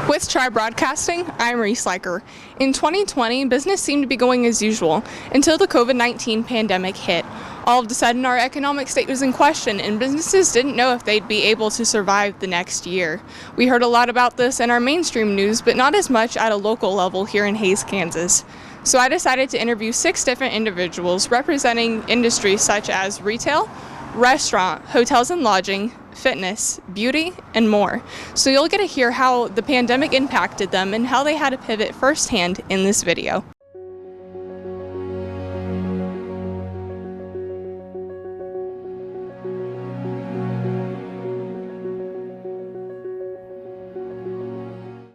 With Tri Broadcasting, I'm Reece Leiker. In 2020, business seemed to be going as usual until the COVID-19 pandemic hit. All of a sudden, our economic state was in question, and businesses didn't know if they'd be able to survive the next year. We heard a lot about this in our mainstream news, but not as much at a local level here in Hays, Kansas. So I decided to interview 6 different individuals representing industries such as retail, restaurant, hotels and lodging, fitness, beauty, and more. So you'll get to hear how the pandemic impacted them and how they had to pivot firsthand in this video.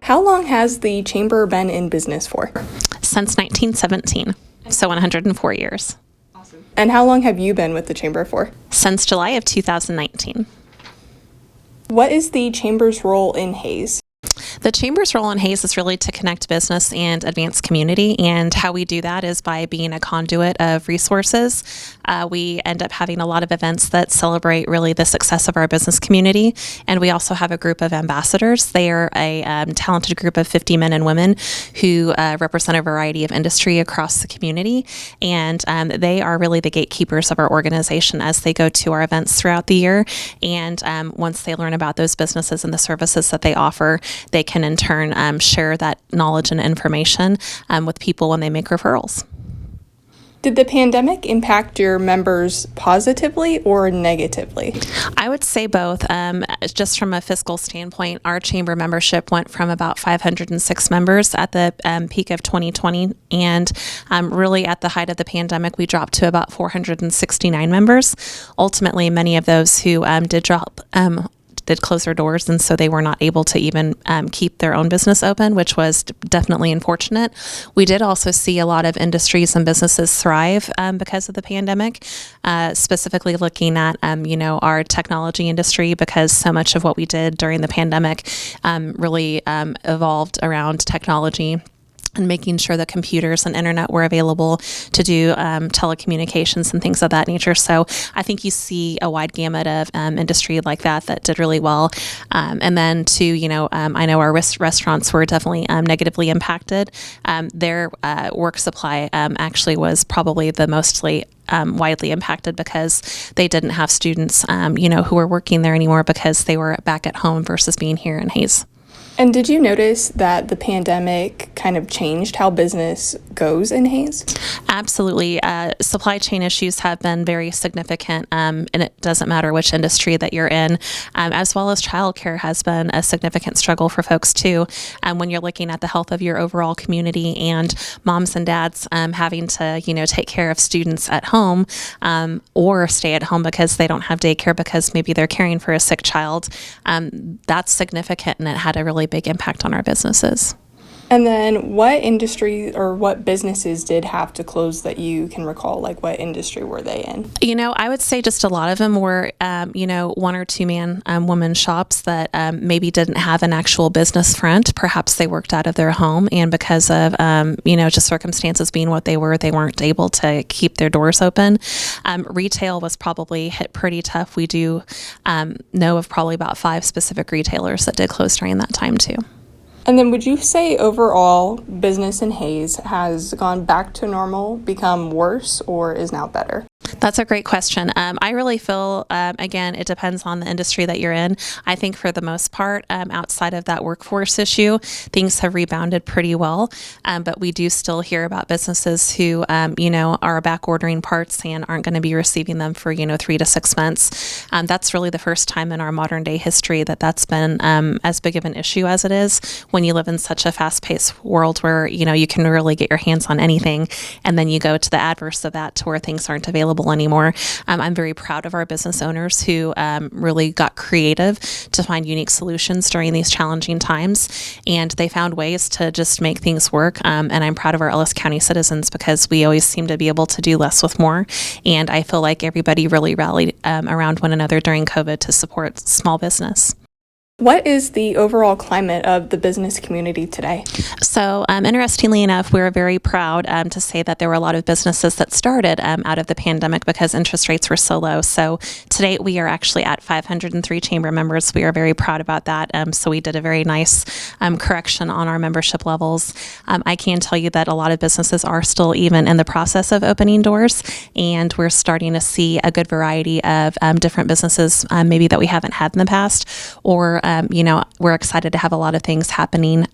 How long has the chamber been in business for? Since 1917, so 104 years. Awesome. And how long have you been with the chamber for? Since July of 2019. What is the chamber's role in Hays? The chamber's role in Hays is really to connect business and advance community, and how we do that is by being a conduit of resources. We end up having a lot of events that celebrate really the success of our business community, and we also have a group of ambassadors. They are a talented group of 50 men and women who represent a variety of industry across the community, and they are really the gatekeepers of our organization as they go to our events throughout the year. And once they learn about those businesses and the services that they offer, they can in turn share that knowledge and information with people when they make referrals. Did the pandemic impact your members positively or negatively? I would say both. Just from a fiscal standpoint, our chamber membership went from about 506 members at the peak of 2020, and really at the height of the pandemic, we dropped to about 469 members. Ultimately, many of those who did close their doors, and so they were not able to even keep their own business open, which was definitely unfortunate. We did also see a lot of industries and businesses thrive because of the pandemic, specifically looking at our technology industry, because so much of what we did during the pandemic really evolved around technology and making sure that computers and internet were available to do telecommunications and things of that nature. So I think you see a wide gamut of industry like that did really well. And then I know our restaurants were definitely negatively impacted. Their work supply actually was probably the mostly widely impacted, because they didn't have students who were working there anymore because they were back at home versus being here in Hays. And did you notice that the pandemic kind of changed how business goes in Hays? Absolutely. Supply chain issues have been very significant, and it doesn't matter which industry that you're in, as well as childcare has been a significant struggle for folks too. When you're looking at the health of your overall community and moms and dads having to, take care of students at home or stay at home because they don't have daycare because maybe they're caring for a sick child, that's significant, and it had a really big impact on our businesses. And then what industry or what businesses did have to close that you can recall? Like, what industry were they in? I would say just a lot of them were, 1 or 2 man woman shops that maybe didn't have an actual business front. Perhaps they worked out of their home, and because of, just circumstances being what they weren't able to keep their doors open. Retail was probably hit pretty tough. We do know of probably about 5 specific retailers that did close during that time too. And then would you say overall business in Hays has gone back to normal, become worse, or is now better? That's a great question. I really feel, again, it depends on the industry that you're in. I think for the most part, outside of that workforce issue, things have rebounded pretty well. But we do still hear about businesses who, are back ordering parts and aren't going to be receiving them for, 3 to 6 months. That's really the first time in our modern day history that's been as big of an issue as it is when you live in such a fast-paced world where, you can really get your hands on anything, and then you go to the adverse of that to where things aren't available anymore. I'm very proud of our business owners who really got creative to find unique solutions during these challenging times, and they found ways to just make things work. And I'm proud of our Ellis County citizens, because we always seem to be able to do less with more, and I feel like everybody really rallied around one another during COVID to support small business. What is the overall climate of the business community today? So, interestingly enough, we're very proud to say that there were a lot of businesses that started out of the pandemic because interest rates were so low. So, today we are actually at 503 chamber members. We are very proud about that. So, we did a very nice correction on our membership levels. I can tell you that a lot of businesses are still even in the process of opening doors, and we're starting to see a good variety of different businesses maybe that we haven't had in the past, or we're excited to have a lot of things happening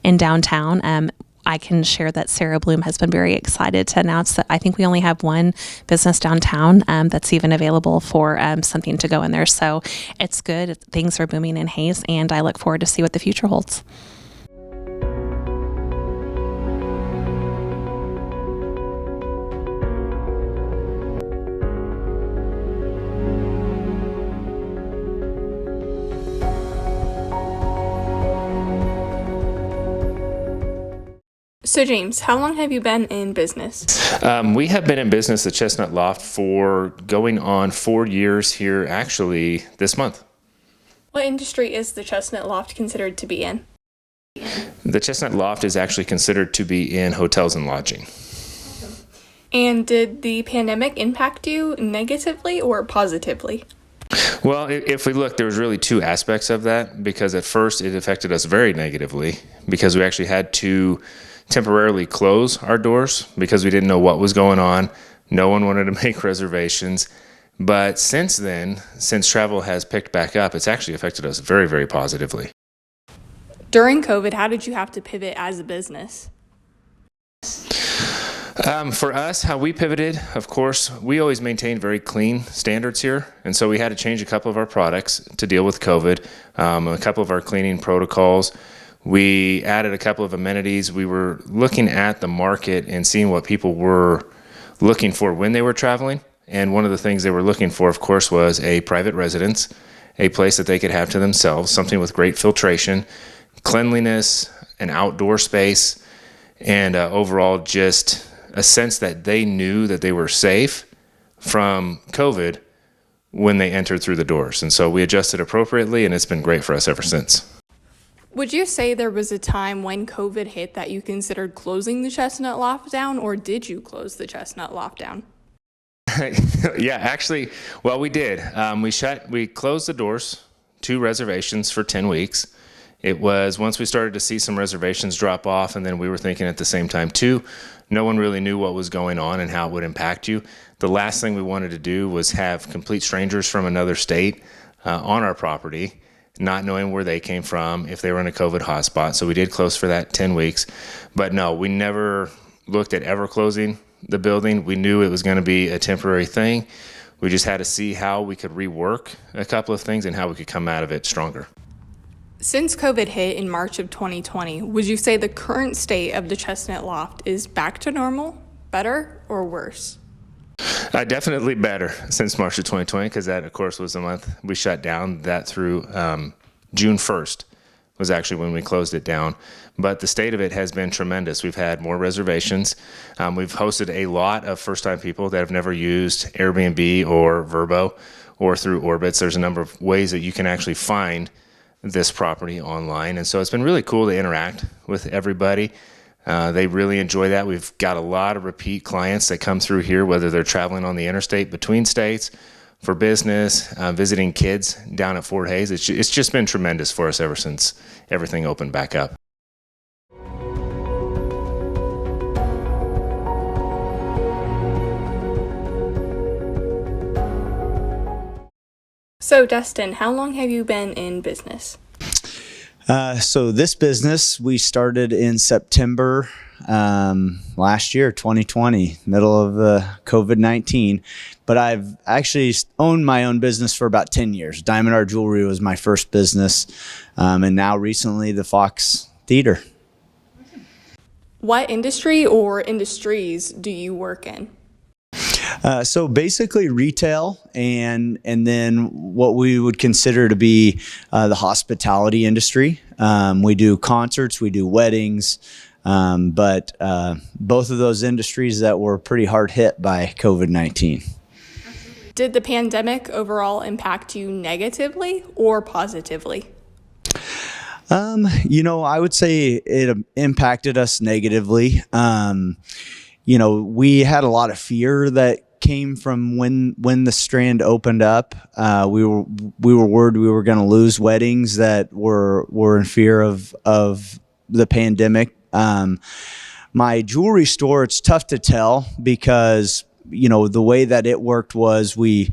in downtown. I can share that Sarah Bloom has been very excited to announce that I think we only have one business downtown that's even available for something to go in there. So it's good. Things are booming in Hayes, and I look forward to see what the future holds. So James, how long have you been in business? We have been in business at Chestnut Loft for going on 4 years here, actually, this month. What industry is the Chestnut Loft considered to be in? The Chestnut Loft is actually considered to be in hotels and lodging. And did the pandemic impact you negatively or positively? Well, if we look, there was really two aspects of that, because at first it affected us very negatively because we actually had to temporarily close our doors because we didn't know what was going on. No one wanted to make reservations. But since then, since travel has picked back up, it's actually affected us very, very positively. During COVID, how did you have to pivot as a business? For us, how we pivoted, of course, we always maintain very clean standards here. And so we had to change a couple of our products to deal with COVID, a couple of our cleaning protocols. We added a couple of amenities. We were looking at the market and seeing what people were looking for when they were traveling. And one of the things they were looking for, of course, was a private residence, a place that they could have to themselves, something with great filtration, cleanliness, an outdoor space, and overall just a sense that they knew that they were safe from COVID when they entered through the doors. And so we adjusted appropriately, and it's been great for us ever since. Would you say there was a time when COVID hit that you considered closing the Chestnut Loft down, or did you close the Chestnut Loft down? Yeah, actually, well, we did. We closed the doors to reservations for 10 weeks. It was once we started to see some reservations drop off, and then we were thinking at the same time too, no one really knew what was going on and how it would impact you. The last thing we wanted to do was have complete strangers from another state on our property, not knowing where they came from, if they were in a COVID hotspot. So we did close for that 10 weeks. But no, we never looked at ever closing the building. We knew it was going to be a temporary thing. We just had to see how we could rework a couple of things and how we could come out of it stronger. Since COVID hit in March of 2020, would you say the current state of the Chestnut Loft is back to normal, better, or worse? Definitely better since March of 2020, because that, of course, was the month we shut down. That through June 1st was actually when we closed it down. But the state of it has been tremendous. We've had more reservations. We've hosted a lot of first-time people that have never used Airbnb or Vrbo or through Orbitz. There's a number of ways that you can actually find this property online. And so it's been really cool to interact with everybody. They really enjoy that. We've got a lot of repeat clients that come through here, whether they're traveling on the interstate between states for business, visiting kids down at Fort Hays. It's just been tremendous for us ever since everything opened back up. So Dustin, how long have you been in business? So this business, we started in September last year, 2020, middle of COVID-19. But I've actually owned my own business for about 10 years. Diamond Art Jewelry was my first business. And now recently the Fox Theater. What industry or industries do you work in? So basically retail and then what we would consider to be the hospitality industry. We do concerts, we do weddings, but both of those industries that were pretty hard hit by COVID-19. Did the pandemic overall impact you negatively or positively? I would say it impacted us negatively. We had a lot of fear that came from when the Strand opened up. We were worried we were going to lose weddings that were in fear of the pandemic. My jewelry store, it's tough to tell because the way that it worked was we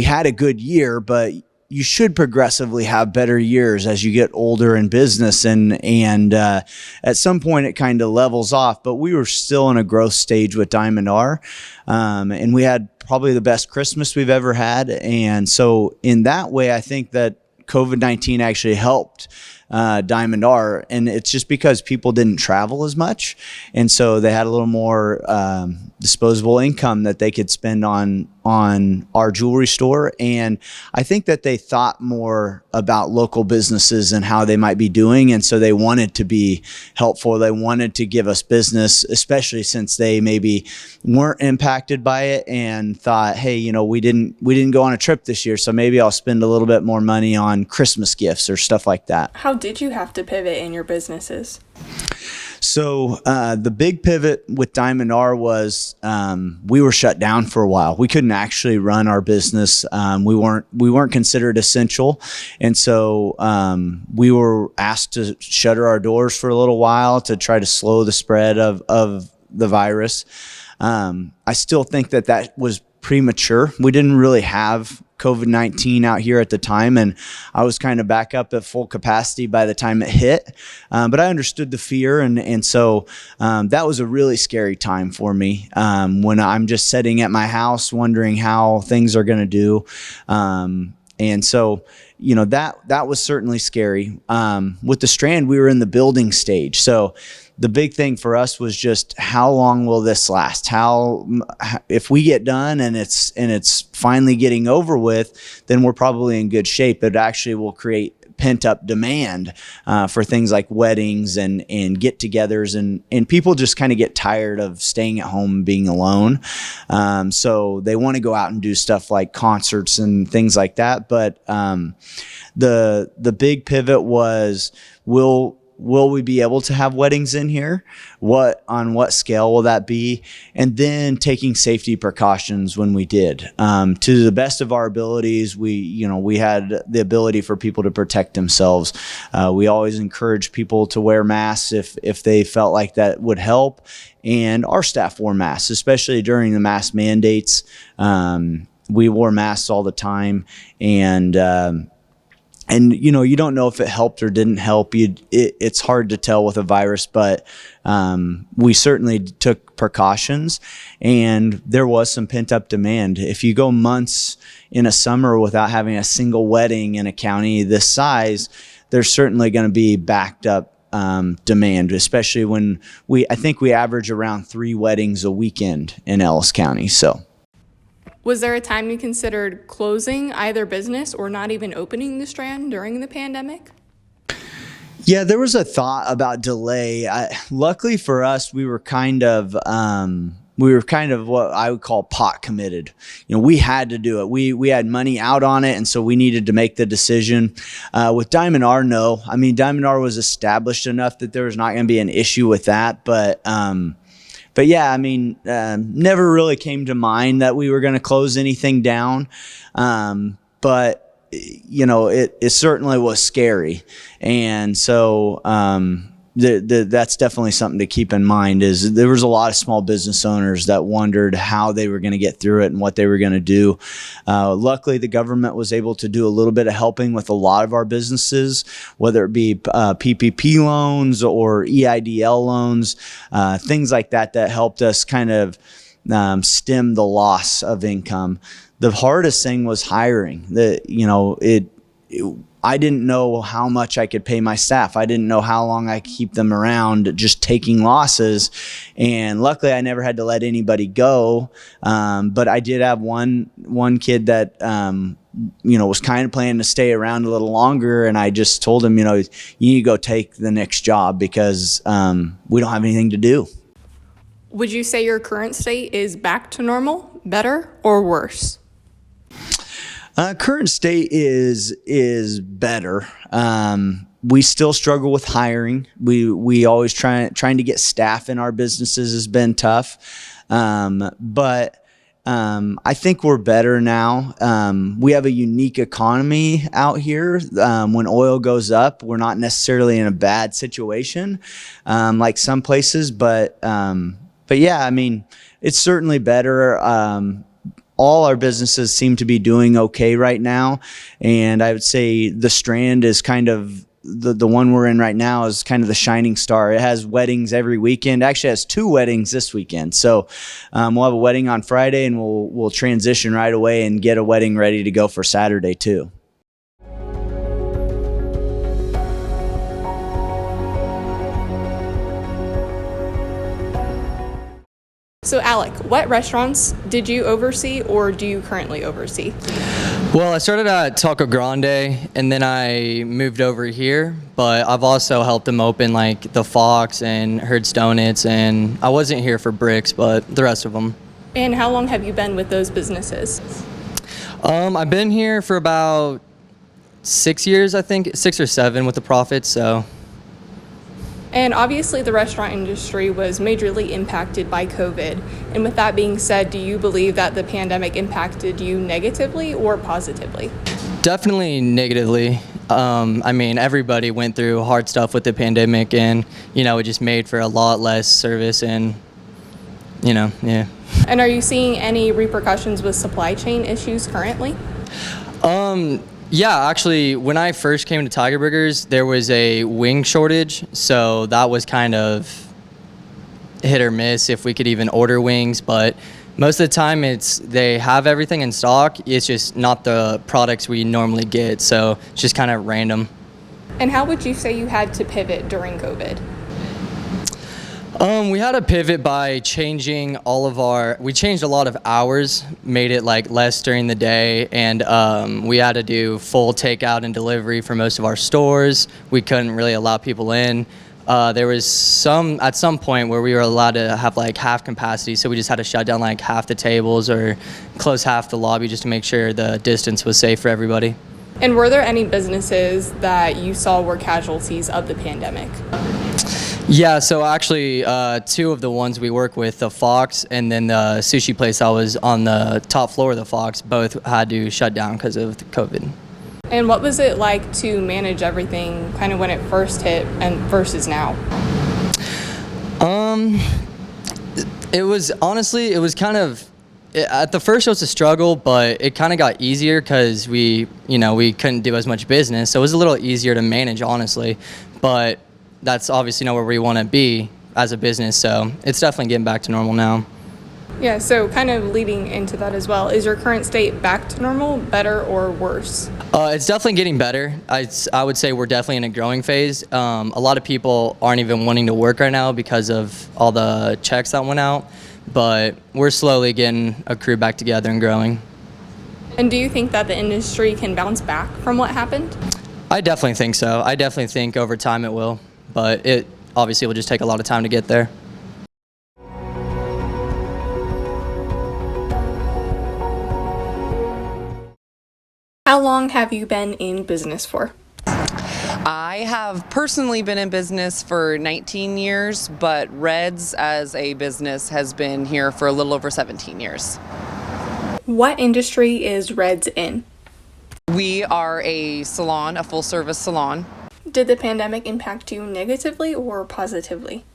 had a good year, but you should progressively have better years as you get older in business, and at some point it kind of levels off, but we were still in a growth stage with Diamond R, and we had probably the best Christmas we've ever had. And so in that way, I think that COVID-19 actually helped Diamond R, and it's just because people didn't travel as much, and so they had a little more disposable income that they could spend on our jewelry store. And I think that they thought more about local businesses and how they might be doing, and so they wanted to be helpful. They wanted to give us business, especially since they maybe weren't impacted by it and thought, hey, we didn't go on a trip this year, so maybe I'll spend a little bit more money on Christmas gifts or stuff like that. How did you have to pivot in your businesses? So the big pivot with Diamond R was we were shut down for a while. We couldn't actually run our business. We weren't considered essential, and so we were asked to shutter our doors for a little while to try to slow the spread of the virus. I still think that was premature. We didn't really have COVID-19 out here at the time, and I was kind of back up at full capacity by the time it hit. But I understood the fear, and so that was a really scary time for me when I'm just sitting at my house wondering how things are going to do. And so, that was certainly scary. With the Strand, we were in the building stage. So the big thing for us was just how long will this last? If we get done and it's finally getting over with, then we're probably in good shape. It actually will create pent-up demand for things like weddings and get-togethers, and people just kind of get tired of staying at home and being alone. So they want to go out and do stuff like concerts and things like that. But the big pivot was, will we be able to have weddings in here? On what scale will that be? And then taking safety precautions when we did. To the best of our abilities, we had the ability for people to protect themselves. We always encourage people to wear masks if they felt like that would help. And our staff wore masks, especially during the mask mandates. We wore masks all the time, and you don't know if it helped or didn't help. It's hard to tell with a virus, but we certainly took precautions, and there was some pent-up demand. If you go months in a summer without having a single wedding in a county this size, there's certainly going to be backed up demand, especially when I think we average around 3 weddings a weekend in Ellis County. So. Was there a time you considered closing either business or not even opening the Strand during the pandemic? Yeah, there was a thought about delay. Luckily for us, we were kind of what I would call pot committed. We had to do it. We had money out on it, and so we needed to make the decision. With Diamond R, no. I mean, Diamond R was established enough that there was not going to be an issue with that, But yeah, I mean, never really came to mind that we were going to close anything down. But it certainly was scary. And so that's definitely something to keep in mind. Is there was a lot of small business owners that wondered how they were going to get through it and what they were going to do. Luckily, the government was able to do a little bit of helping with a lot of our businesses, whether it be PPP loans or EIDL loans, things like that helped us kind of stem the loss of income. The hardest thing was hiring. I didn't know how much I could pay my staff. I didn't know how long I could keep them around just taking losses. And luckily I never had to let anybody go. But I did have one kid that, was kind of planning to stay around a little longer. And I just told him, you need to go take the next job because we don't have anything to do. Would you say your current state is back to normal, better, or worse? Current state is better. We still struggle with hiring. We always trying to get staff in our businesses has been tough. But I think we're better now. We have a unique economy out here. When oil goes up, we're not necessarily in a bad situation, like some places, but yeah, I mean, it's certainly better. All our businesses seem to be doing okay right now. And I would say the Strand is kind of the one we're in right now is kind of the shining star. It has weddings every weekend. Actually has 2 weddings this weekend. So we'll have a wedding on Friday, and we'll transition right away and get a wedding ready to go for Saturday too. So Alec, what restaurants did you oversee or do you currently oversee? Well, I started at Taco Grande and then I moved over here, but I've also helped them open like the Fox and Herdt Donuts, and I wasn't here for Bricks, but the rest of them. And how long have you been with those businesses? I've been here for about 6 years, I think, 6 or 7 with the Profits, so. And obviously the restaurant industry was majorly impacted by COVID. And with that being said, do you believe that the pandemic impacted you negatively or positively? Definitely negatively. I mean, everybody went through hard stuff with the pandemic, and, it just made for a lot less service and, yeah. And are you seeing any repercussions with supply chain issues currently? Yeah, actually, when I first came to Tiger Burgers, there was a wing shortage, so that was kind of hit or miss if we could even order wings, but most of the time they have everything in stock. It's just not the products we normally get, so it's just kind of random. And how would you say you had to pivot during COVID? We had to pivot by changing we changed a lot of hours, made it like less during the day, and we had to do full takeout and delivery for most of our stores. We couldn't really allow people in. There was at some point where we were allowed to have like half capacity, so we just had to shut down like half the tables or close half the lobby just to make sure the distance was safe for everybody. And were there any businesses that you saw were casualties of the pandemic? Yeah, so actually 2 of the ones we work with, the Fox and then the sushi place I was on the top floor of the Fox, both had to shut down because of the COVID. And what was it like to manage everything kind of when it first hit and versus now? It was kind of, at the first it was a struggle, but it kind of got easier because we couldn't do as much business. So it was a little easier to manage, honestly. But that's obviously not where we want to be as a business, so it's definitely getting back to normal now. Yeah, so kind of leading into that as well, is your current state back to normal, better, or worse? It's definitely getting better. I would say we're definitely in a growing phase. A lot of people aren't even wanting to work right now because of all the checks that went out, but we're slowly getting a crew back together and growing. And do you think that the industry can bounce back from what happened? I definitely think so. I definitely think over time it will. But it obviously will just take a lot of time to get there. How long have you been in business for? I have personally been in business for 19 years, but Redz as a business has been here for a little over 17 years. What industry is Redz in? We are a salon, a full-service salon. Did the pandemic impact you negatively or positively?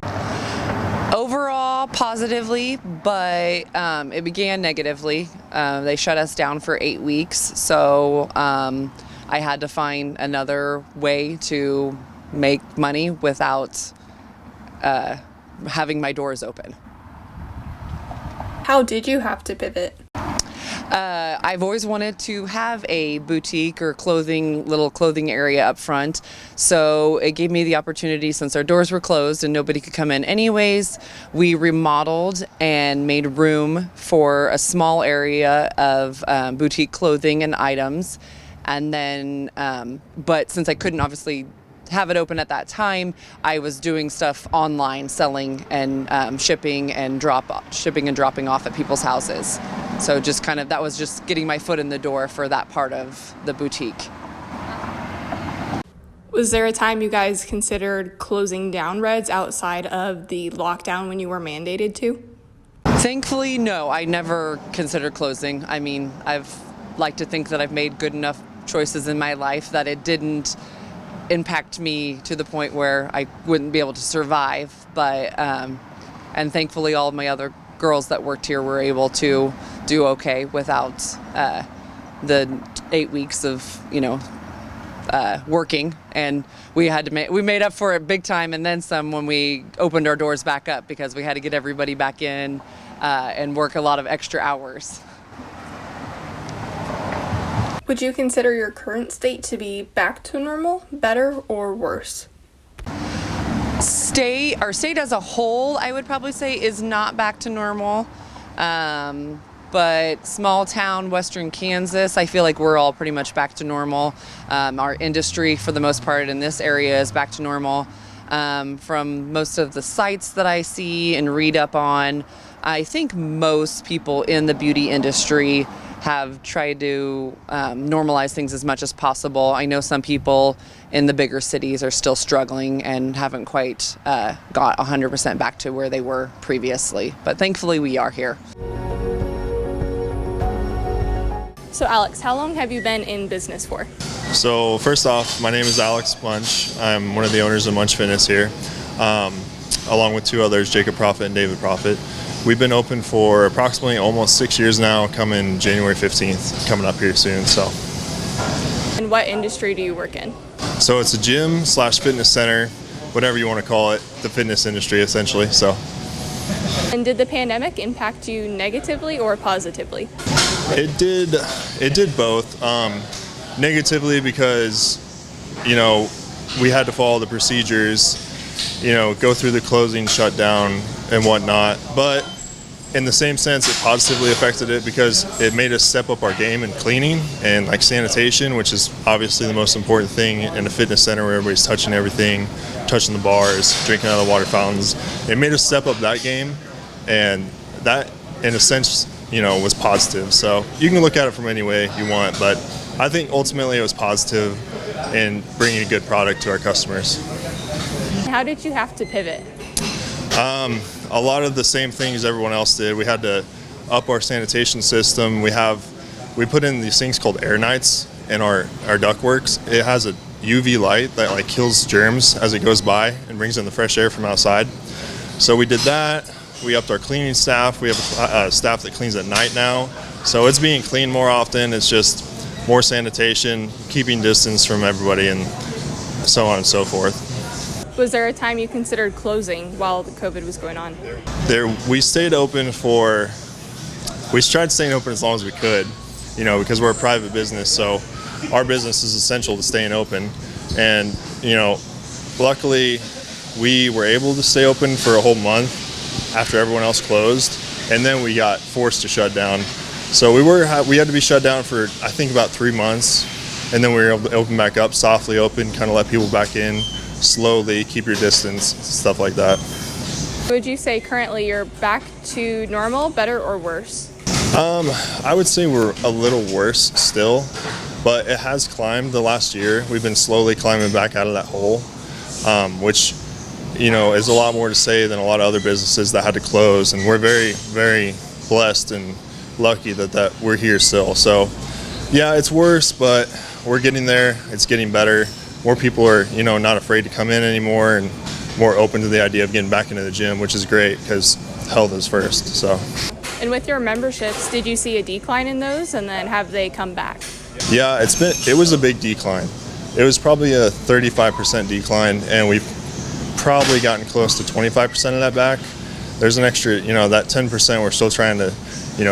Overall, positively, but it began negatively. They shut us down for 8 weeks, so I had to find another way to make money without having my doors open. How did you have to pivot? I've always wanted to have a boutique or little clothing area up front. So it gave me the opportunity, since our doors were closed and nobody could come in anyways, we remodeled and made room for a small area of boutique clothing and items. And then, but since I couldn't obviously have it open at that time, I was doing stuff online, selling and shipping and dropping off at people's houses. So just kind of, that was just getting my foot in the door for that part of the boutique. Was there a time you guys considered closing down Redz outside of the lockdown when you were mandated to? Thankfully, no, I never considered closing. I mean, I've like to think that I've made good enough choices in my life that it didn't impact me to the point where I wouldn't be able to survive. But and thankfully, all of my other girls that worked here were able to do okay without the 8 weeks of working, and we made up for it big time and then some when we opened our doors back up, because we had to get everybody back in and work a lot of extra hours. Would you consider your current state to be back to normal, better, or worse? Our state as a whole, I would probably say, is not back to normal. But small town western Kansas, I feel like we're all pretty much back to normal. Our industry, for the most part, in this area is back to normal. From most of the sites that I see and read up on, I think most people in the beauty industry have tried to normalize things as much as possible. I know some people in the bigger cities are still struggling and haven't quite got 100% back to where they were previously, but thankfully we are here. So Alex, how long have you been in business for? So first off, my name is Alex Munsch. I'm one of the owners of Munsch Fitness here, along with two others, Jacob Profit and David Profit. We've been open for approximately almost 6 years now, coming January 15th, coming up here soon. So. And what industry do you work in? So it's a gym / fitness center, whatever you want to call it, the fitness industry essentially. So. And did the pandemic impact you negatively or positively? It did both. Negatively because, we had to follow the procedures, go through the closing shutdown and whatnot. But in the same sense, it positively affected it because it made us step up our game in cleaning and like sanitation, which is obviously the most important thing in a fitness center where everybody's touching everything, touching the bars, drinking out of the water fountains. It made us step up that game, and that, in a sense, was positive. So you can look at it from any way you want, but I think ultimately it was positive in bringing a good product to our customers. How did you have to pivot? A lot of the same things everyone else did. We had to up our sanitation system. We put in these things called air nights in our ductworks. It has a UV light that kills germs as it goes by and brings in the fresh air from outside. So we did that. We upped our cleaning staff. We have a staff that cleans at night now. So it's being cleaned more often. It's just more sanitation, keeping distance from everybody, and so on and so forth. Was there a time you considered closing while the COVID was going on? We stayed open we tried staying open as long as we could, because we're a private business. So our business is essential to staying open. And, luckily we were able to stay open for a whole month after everyone else closed, and then we got forced to shut down. So we had to be shut down for I think about 3 months, and then we were able to open back up, softly open, kind of let people back in, slowly, keep your distance, stuff like that. Would you say currently you're back to normal, better, or worse? I would say we're a little worse still, but it has climbed the last year. We've been slowly climbing back out of that hole, which is a lot more to say than a lot of other businesses that had to close, and we're very, very blessed and lucky that we're here still. So yeah, it's worse, but we're getting there. It's getting better. More people are not afraid to come in anymore, and more open to the idea of getting back into the gym, which is great because health is first. So. And with your memberships, did you see a decline in those, and then have they come back? Yeah, it was a big decline. It was probably a 35% decline, and we've probably gotten close to 25% of that back. There's an extra, that 10% we're still trying to,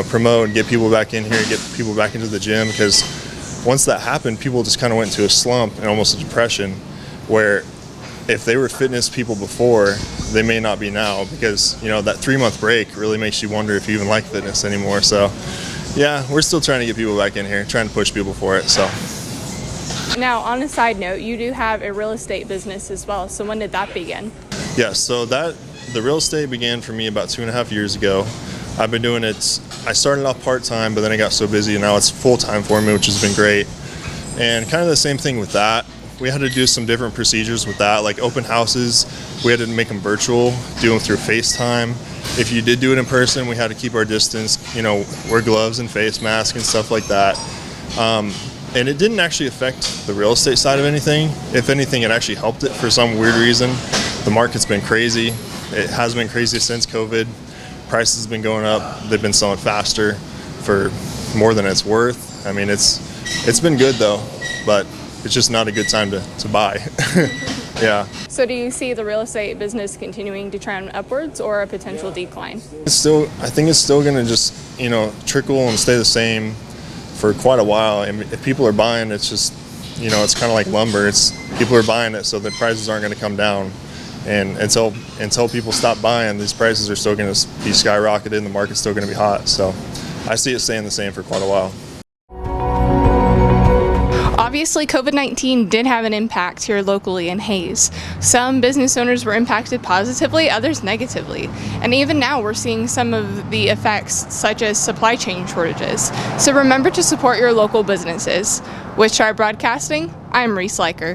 promote and get people back in here, get people back into the gym, because once that happened, people just kind of went into a slump and almost a depression, where if they were fitness people before, they may not be now, because, that 3-month break really makes you wonder if you even like fitness anymore. So yeah, we're still trying to get people back in here, trying to push people for it. So. Now, on a side note, you do have a real estate business as well. So when did that begin? Yeah, so the real estate began for me about 2.5 years ago. I've been doing it. I started off part-time, but then I got so busy, and now it's full-time for me, which has been great. And kind of the same thing with that. We had to do some different procedures with that, like open houses. We had to make them virtual, do them through FaceTime. If you did do it in person, we had to keep our distance, wear gloves and face masks and stuff like that. And it didn't actually affect the real estate side of anything. If anything, it actually helped it for some weird reason. The market's been crazy. It has been crazy since COVID. Prices have been going up. They've been selling faster for more than it's worth. I mean, it's been good though, but it's just not a good time to buy. Yeah. So do you see the real estate business continuing to trend upwards or a potential decline? I think it's still gonna just, trickle and stay the same for quite a while. And if people are buying, it's just, it's kind of like lumber. People are buying it, so the prices aren't gonna come down. And until people stop buying, these prices are still going to be skyrocketed and the market's still going to be hot. So I see it staying the same for quite a while. Obviously, COVID-19 did have an impact here locally in Hayes. Some business owners were impacted positively, others negatively. And even now, we're seeing some of the effects, such as supply chain shortages. So remember to support your local businesses. With Shy Broadcasting, I'm Reece Leiker.